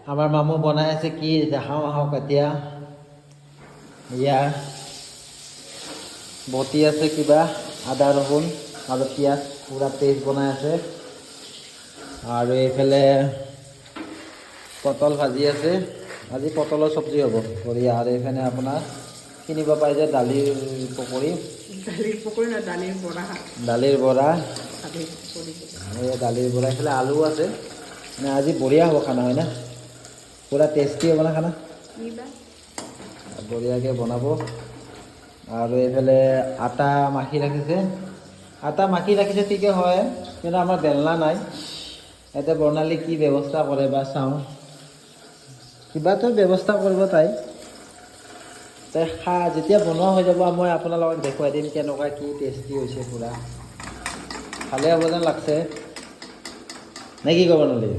আমাৰ মামু বনাই আছে কি দেখাওঁ আহক এতিয়া ইয়াৰ বটি আছে কিবা আদা ৰহুন আৰু পিঁয়াজ পুৰা পেষ্ট বনাই আছে আৰু এইফালে পটল ভাজি আছে আজি পটলৰ চব্জি হ'ব বঢ়িয়া আৰু এইফালে আপোনাৰ কিনিব পাই যে দালিৰ পকৰি দালিৰ বৰা এই দালিৰ বৰা এইফালে আলু আছে মানে আজি বঢ়িয়া হ'ব খানা হয় না পুৰা টেষ্টি হ'ব না খানা বঢ়িয়াকৈ বনাব আৰু এইফালে আটা মাখি ৰাখিছে ঠিকে হয় কিন্তু আমাৰ বেলনা নাই এতিয়া বৰ্ণালী কি ব্যৱস্থা কৰে বা চাওঁ কিবাটো ব্যৱস্থা কৰিব তাই যেতিয়া বনোৱা হৈ যাব মই আপোনালোকক দেখুৱাই দিম কেনেকুৱা কি টেষ্টি হৈছে পুৰা ভালে হ'ব যেন লাগছে নে কি ক'ব বৰ্ণালী